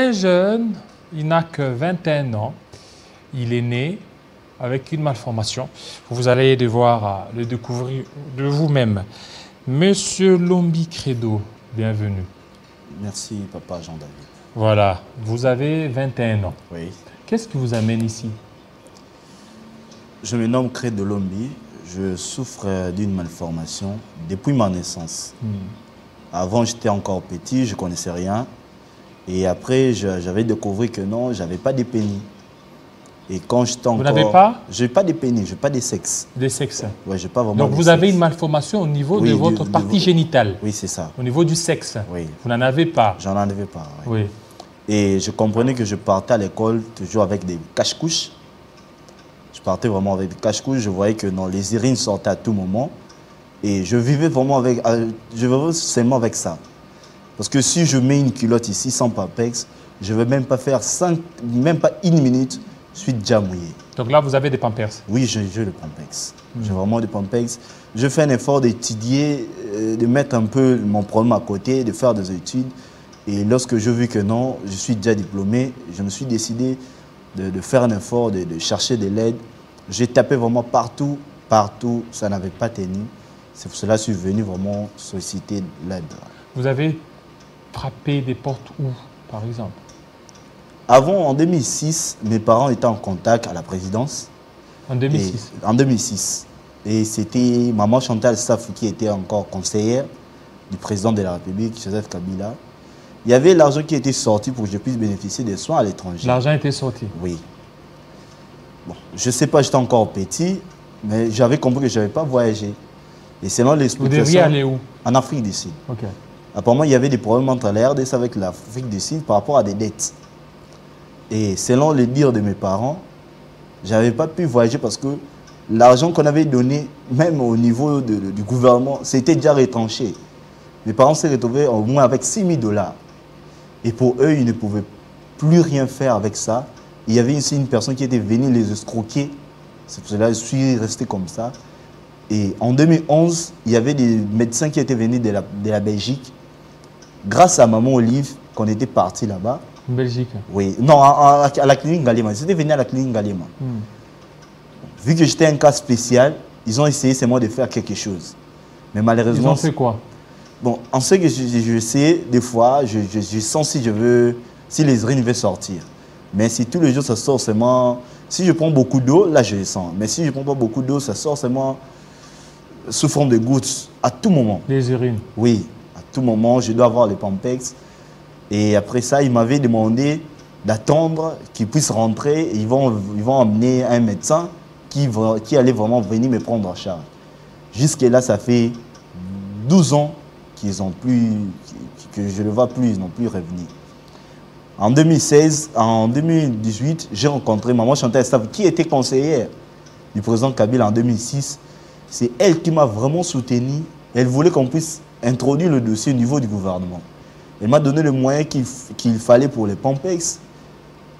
très jeune, il n'a que 21 ans. Il est né avec une malformation. Vous allez devoir le découvrir de vous-même. Monsieur Lombi Credo, bienvenue. Merci, papa Jean-David. Voilà, vous avez 21 ans. Oui. Qu'est-ce qui vous amène ici? Je me nomme Credo Lombi. Je souffre d'une malformation depuis ma naissance. Avant, j'étais encore petit, je ne connaissais rien. Et après, j'avais découvert que non, je n'avais pas de pénis. Et quand j'étais encore... Vous n'avez pas? Je n'ai pas de pénis, je n'ai pas de sexe. Des sexes. Oui, j'ai pas vraiment. Donc vous avez une malformation au niveau de votre partie génitale. Oui, c'est ça. Au niveau du sexe. Oui. Vous n'en avez pas. J'en avais pas. Oui. Et je comprenais que je partais à l'école toujours avec des cache-couches. Je partais vraiment avec des cache-couches. Je voyais que non, les urines sortaient à tout moment. Et je vivais vraiment seulement avec ça. Parce que si je mets une culotte ici sans papex, je ne vais même pas faire même pas une minute, je suis déjà mouillé. Donc là, vous avez des pampers? Oui, j'ai le pampex. J'ai vraiment des pampex. Je fais un effort d'étudier, de mettre un peu mon problème à côté, de faire des études. Et lorsque je vis que non, je suis déjà diplômé, je me suis décidé de faire un effort, de chercher de l'aide. J'ai tapé vraiment partout, ça n'avait pas tenu. C'est pour cela que je suis venu vraiment solliciter l'aide. Vous avez frappé des portes où, par exemple? Avant, en 2006, mes parents étaient en contact à la présidence. En 2006? En 2006. Et c'était maman Chantal Safou qui était encore conseillère du président de la République, Joseph Kabila. Il y avait l'argent qui était sorti pour que je puisse bénéficier des soins à l'étranger. L'argent était sorti? Oui. Bon, je ne sais pas, j'étais encore petit, mais j'avais compris que je n'avais pas voyagé. Et selon l'explication... Vous deviez aller où? En Afrique du Sud. Ok. Apparemment, il y avait des problèmes entre la RDC avec l'Afrique du Sud par rapport à des dettes. Et selon les dires de mes parents, je n'avais pas pu voyager parce que l'argent qu'on avait donné, même au niveau du gouvernement, c'était déjà retranché. Mes parents s'est retrouvés au moins avec 6 000 $. Et pour eux, ils ne pouvaient plus rien faire avec ça. Il y avait ici une personne qui était venue les escroquer. C'est pour cela que je suis resté comme ça. Et en 2011, il y avait des médecins qui étaient venus de la Belgique. Grâce à maman Olive, qu'on était parti là-bas. En Belgique? Oui. Non, à la clinique Galema. Ils étaient venus à la clinique Galema. Vu que j'étais un cas spécial, ils ont essayé seulement de faire quelque chose. Mais malheureusement... Ils ont fait quoi? Bon, en ce que je sais, des fois, je sens si les urines veulent sortir. Mais si tous les jours ça sort seulement... Si je prends beaucoup d'eau, là je le sens. Mais si je ne prends pas beaucoup d'eau, ça sort seulement sous forme de gouttes, à tout moment. Les urines? Oui, à tout moment, je dois avoir les pampex. Et après ça, ils m'avaient demandé d'attendre qu'ils puissent rentrer. Et ils vont emmener un médecin qui allait vraiment venir me prendre en charge. Jusque-là, ça fait 12 ans qu'ils ont plus, que je ne le vois plus, ils n'ont plus revenu. En 2018, j'ai rencontré maman Chantal Safou, qui était conseillère du président Kabila en 2006. C'est elle qui m'a vraiment soutenu. Elle voulait qu'on puisse introduire le dossier au niveau du gouvernement. Elle m'a donné le moyen qu'il fallait pour les Pampex,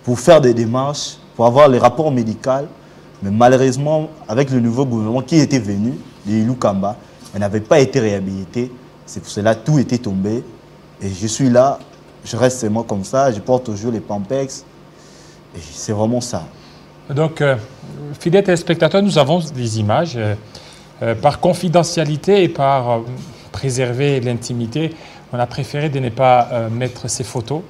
pour faire des démarches, pour avoir les rapports médicaux. Mais malheureusement, avec le nouveau gouvernement qui était venu, les Lukamba, elle n'avait pas été réhabilitée. C'est pour cela que tout était tombé. Et je suis là, je reste seulement comme ça, je porte toujours les Pampex. Et c'est vraiment ça. Donc, fidèles téléspectateurs, nous avons des images. Par confidentialité et par préserver l'intimité, on a préféré de ne pas mettre ces photos.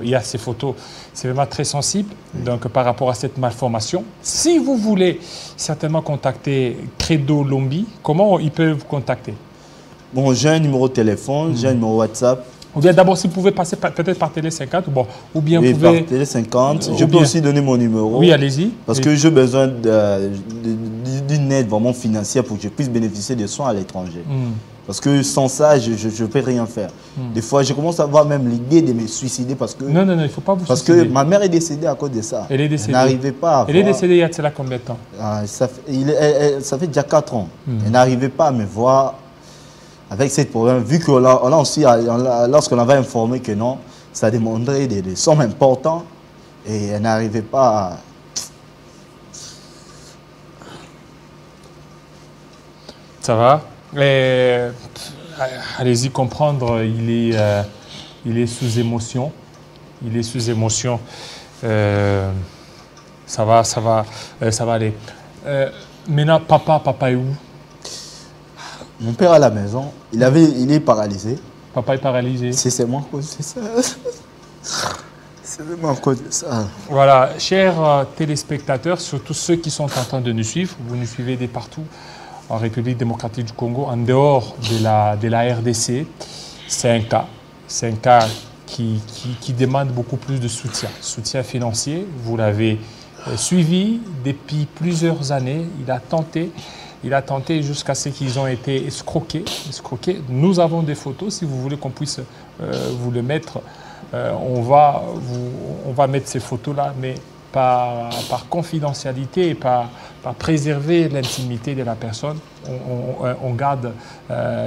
Il y a ces photos, c'est vraiment très sensible. Donc, par rapport à cette malformation, si vous voulez certainement contacter Credo Lombi, comment ils peuvent vous contacter? Bon, j'ai un numéro de téléphone, j'ai un numéro WhatsApp. Ou bien d'abord, si vous pouvez passer peut-être par Télé 50, ou bien oui, vous pouvez... par Télé 50. Je peux aussi donner mon numéro. Oui, allez-y. Parce que j'ai besoin d'une aide vraiment financière pour que je puisse bénéficier des soins à l'étranger. Parce que sans ça, je ne peux rien faire. Des fois, je commence à avoir même l'idée de me suicider parce que... Non, il ne faut pas vous suicider. Parce que ma mère est décédée à cause de ça. Elle est décédée. Elle n'arrivait pas à avoir... Elle est décédée il y a combien de temps? Ça fait déjà 4 ans. Elle n'arrivait pas à me voir avec ce problème. Vu qu'on a aussi, lorsqu'on avait informé que non, ça demanderait des sommes importantes et elle n'arrivait pas à... Ça va? Allez-y comprendre, il est sous émotion. il est sous émotion. Ça va aller. Maintenant, papa est où? Mon père à la maison, il est paralysé. Papa est paralysé. C'est seulement à cause de ça. C'est vraiment à cause de ça. Voilà, chers téléspectateurs, surtout ceux qui sont en train de nous suivre, vous nous suivez de partout en République démocratique du Congo, en dehors de la RDC, c'est un cas qui demande beaucoup plus de soutien financier. Vous l'avez suivi depuis plusieurs années. Il a tenté jusqu'à ce qu'ils ont été escroqués. Nous avons des photos, si vous voulez qu'on puisse vous le mettre. On va mettre ces photos-là, mais par confidentialité et par préserver l'intimité de la personne, on garde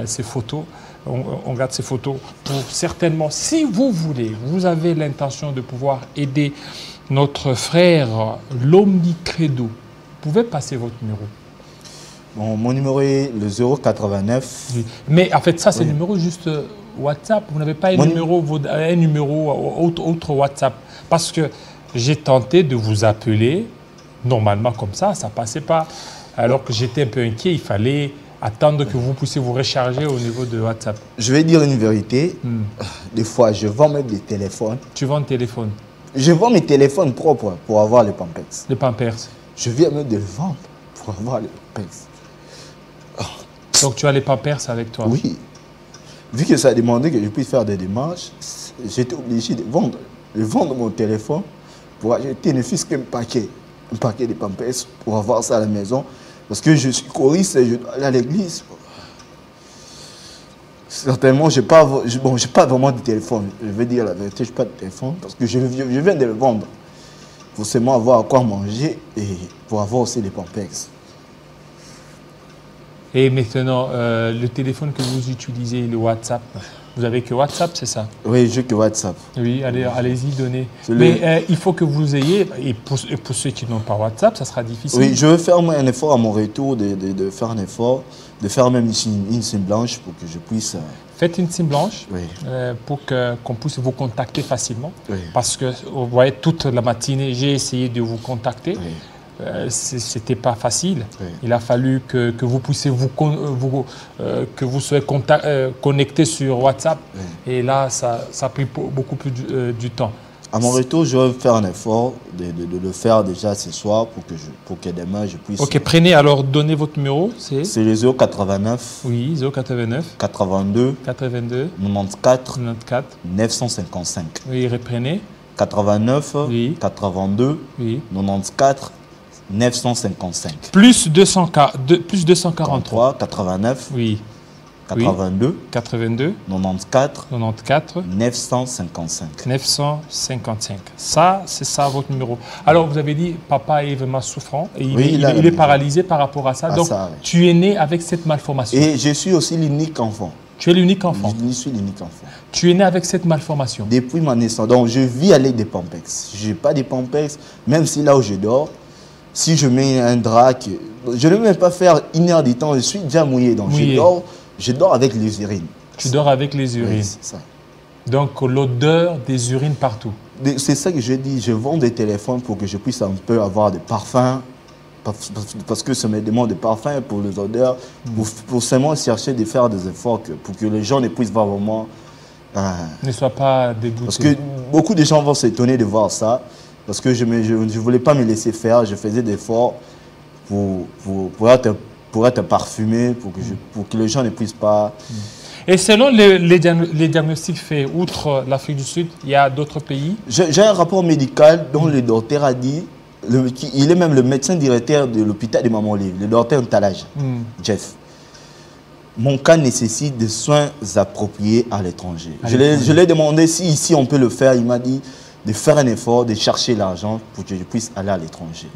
ces photos. On garde ces photos pour certainement, si vous voulez, vous avez l'intention de pouvoir aider notre frère, l'Omnicredo, vous pouvez passer votre numéro. Bon, mon numéro est le 089. Oui. Mais en fait, ça, c'est le numéro juste WhatsApp. Vous n'avez pas un numéro autre WhatsApp. Parce que j'ai tenté de vous appeler, normalement comme ça ne passait pas. Alors que j'étais un peu inquiet, il fallait attendre que vous puissiez vous recharger au niveau de WhatsApp. Je vais dire une vérité. Des fois, je vends même des téléphones. Tu vends un téléphone? Je vends mes téléphones propres pour avoir les Pampers. Les Pampers? Je viens même de le vendre pour avoir les Pampers. Donc tu as les Pampers avec toi? Oui. Vu que ça a demandé que je puisse faire des démarches, j'étais obligé de vendre mon téléphone pour acheter ne fût-ce qu'un paquet de Pampers pour avoir ça à la maison. Parce que je suis choriste et je dois aller à l'église. Certainement, je n'ai pas vraiment de téléphone. Je vais dire la vérité, je n'ai pas de téléphone parce que je viens de le vendre. Pour seulement avoir à quoi manger et pour avoir aussi les Pampers. Et maintenant, le téléphone que vous utilisez, le WhatsApp, vous avez que WhatsApp, c'est ça? Oui, j'ai que WhatsApp. Oui, allez-y, donnez. Mais il faut que vous ayez, et pour ceux qui n'ont pas WhatsApp, ça sera difficile. Oui, je vais faire un effort à mon retour, de faire un effort, de faire même une SIM blanche pour que je puisse... Faites une SIM blanche, oui. Pour qu'on puisse vous contacter facilement. Oui. Parce que, vous voyez, toute la matinée, j'ai essayé de vous contacter. Oui. C'était pas facile. Oui. Il a fallu que vous puissiez que vous soyez connecté sur WhatsApp. Oui. Et là, ça a pris beaucoup plus du temps. À mon retour, je vais faire un effort de le faire déjà ce soir pour que demain je puisse... Ok, prenez alors, donnez votre numéro. C'est le 089. Oui, 089. 82. 82. 94. 94. 955. Oui, reprenez. 89. Oui. 82. Oui. 94. 955. Plus 243. 89. Oui. 82. 82. 94. 94. 955. 955. Ça, c'est ça votre numéro. Alors, vous avez dit, papa est vraiment souffrant et il est paralysé par rapport à ça. Donc, ça, oui. Tu es né avec cette malformation. Et je suis aussi l'unique enfant. Tu es l'unique enfant. Je suis l'unique enfant. Tu es né avec cette malformation. Depuis ma naissance. Donc, je vis avec des Pampers. Je n'ai pas des Pampers, même si là où je dors, si je mets un drap, je ne vais même pas faire une heure de temps, je suis déjà mouillé. Donc, je dors avec les urines. Tu dors avec les urines. Oui, c'est ça. Donc, l'odeur des urines partout. C'est ça que je dis. Je vends des téléphones pour que je puisse un peu avoir des parfums. Parce que ça me demande des parfums pour les odeurs. Pour seulement chercher de faire des efforts pour que les gens ne puissent pas vraiment... ne soient pas dégoûtés. Parce que beaucoup de gens vont s'étonner de voir ça. Parce que je ne voulais pas me laisser faire. Je faisais des efforts pour être parfumé, pour que les gens ne puissent pas... Et selon les diagnostics faits, outre l'Afrique du Sud, il y a d'autres pays? J'ai un rapport médical dont le docteur a dit, il est même le médecin directeur de l'hôpital de Mamoli, le docteur Ntalage, Jeff. Mon cas nécessite des soins appropriés à l'étranger. Je lui ai demandé si ici on peut le faire. Il m'a dit de faire un effort, de chercher l'argent pour que je puisse aller à l'étranger.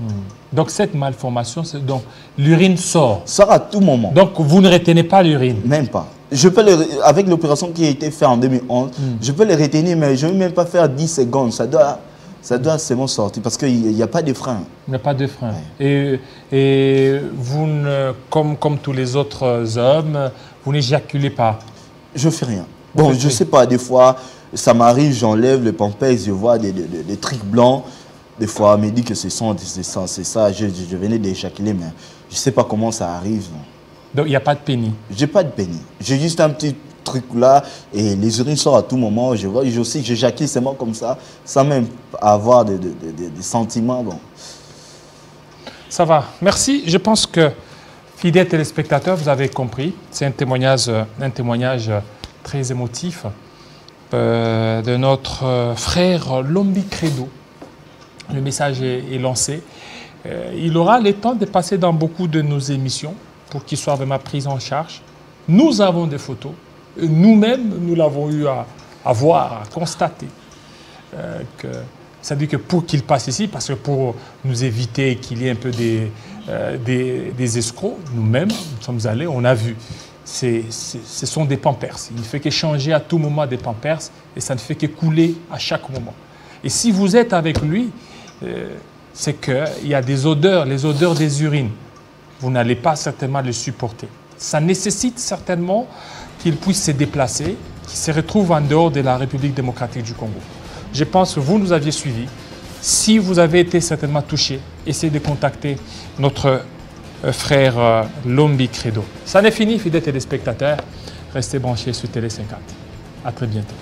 Donc cette malformation, donc l'urine sort? Sort à tout moment. Donc vous ne retenez pas l'urine? Même pas. Avec l'opération qui a été faite en 2011, je peux les retenir, mais je ne vais même pas faire 10 secondes. Ça doit seulement sortir parce qu'il n'y a pas de frein. Il n'y a pas de frein. Ouais. Et vous, comme tous les autres hommes, vous n'éjaculez pas? Je ne fais rien. Bon, je ne sais pas, des fois, Ça m'arrive, j'enlève le pampers, je vois des trucs blancs. Des fois, on me dit que c'est ça. Je venais d'éjaculer, mais je ne sais pas comment ça arrive. Donc, il n'y a pas de pénis? J'ai pas de pénis. J'ai juste un petit truc là et les urines sortent à tout moment. Je vois, je sais que j'éjacule seulement comme ça, sans même avoir des sentiments. Bon. Ça va. Merci. Je pense que, fidèles téléspectateurs, vous avez compris. C'est un témoignage très émotif de notre frère Lombi Credo. Le message est lancé. Il aura le temps de passer dans beaucoup de nos émissions pour qu'il soit vraiment pris en charge. Nous avons des photos. Nous-mêmes, nous l'avons eu à voir, à constater. Ça veut dire que pour qu'il passe ici, parce que pour nous éviter qu'il y ait un peu des escrocs, nous-mêmes, nous sommes allés, on a vu. Ce sont des pampers. Il ne fait que changer à tout moment des pampers et ça ne fait que couler à chaque moment. Et si vous êtes avec lui, c'est qu'il y a des odeurs, les odeurs des urines. Vous n'allez pas certainement les supporter. Ça nécessite certainement qu'il puisse se déplacer, qu'il se retrouve en dehors de la République démocratique du Congo. Je pense que vous nous aviez suivis. Si vous avez été certainement touché, essayez de contacter notre frère Lombi Credo. Ça n'est fini, fidèles téléspectateurs. Restez branchés sur Télé 50. À très bientôt.